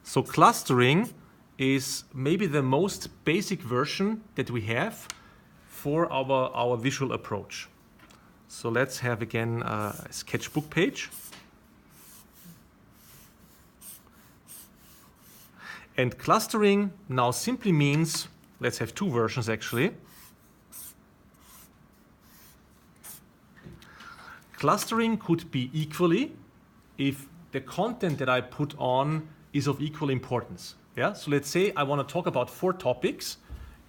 So clustering is maybe the most basic version that we have for our visual approach. So let's have again a sketchbook page. And clustering now simply means, let's have two versions actually. Clustering could be equally if the content that I put on is of equal importance. Yeah? So let's say I want to talk about 4 topics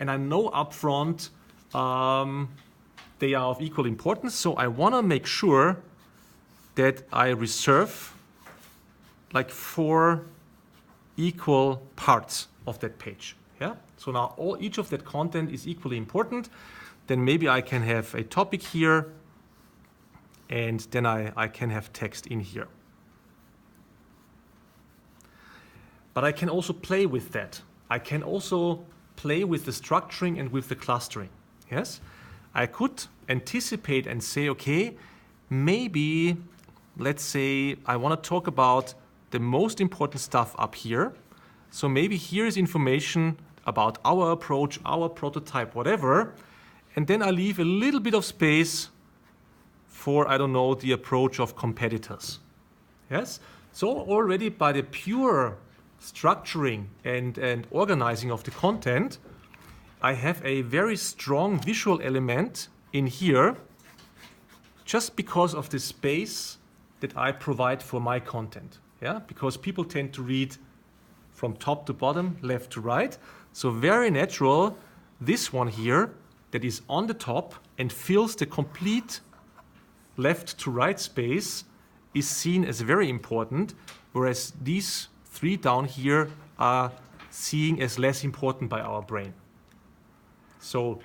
and I know upfront they are of equal importance. So I want to make sure that I reserve like 4 equal parts of that page. Yeah? So now each of that content is equally important. Then maybe I can have a topic here and then I can have text in here. But I can also play with that. I can also play with the structuring and with the clustering. Yes? I could anticipate and say, okay, maybe, let's say I want to talk about the most important stuff up here. So maybe here is information about our approach, our prototype, whatever. And then I leave a little bit of space for, I don't know, the approach of competitors. Yes? So already by the pure structuring and organizing of the content, I have a very strong visual element in here just because of the space that I provide for my content. Yeah? Because people tend to read from top to bottom, left to right. So very natural, this one here that is on the top and fills the complete left to right space is seen as very important, whereas these 3 down here are seen as less important by our brain. So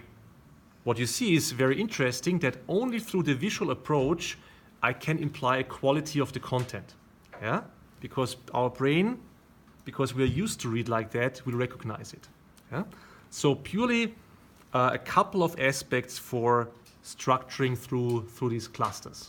what you see is very interesting that only through the visual approach I can imply a quality of the content. Yeah? Because our brain, because we are used to read like that, will recognize it. Yeah? So purely a couple of aspects for structuring through these clusters.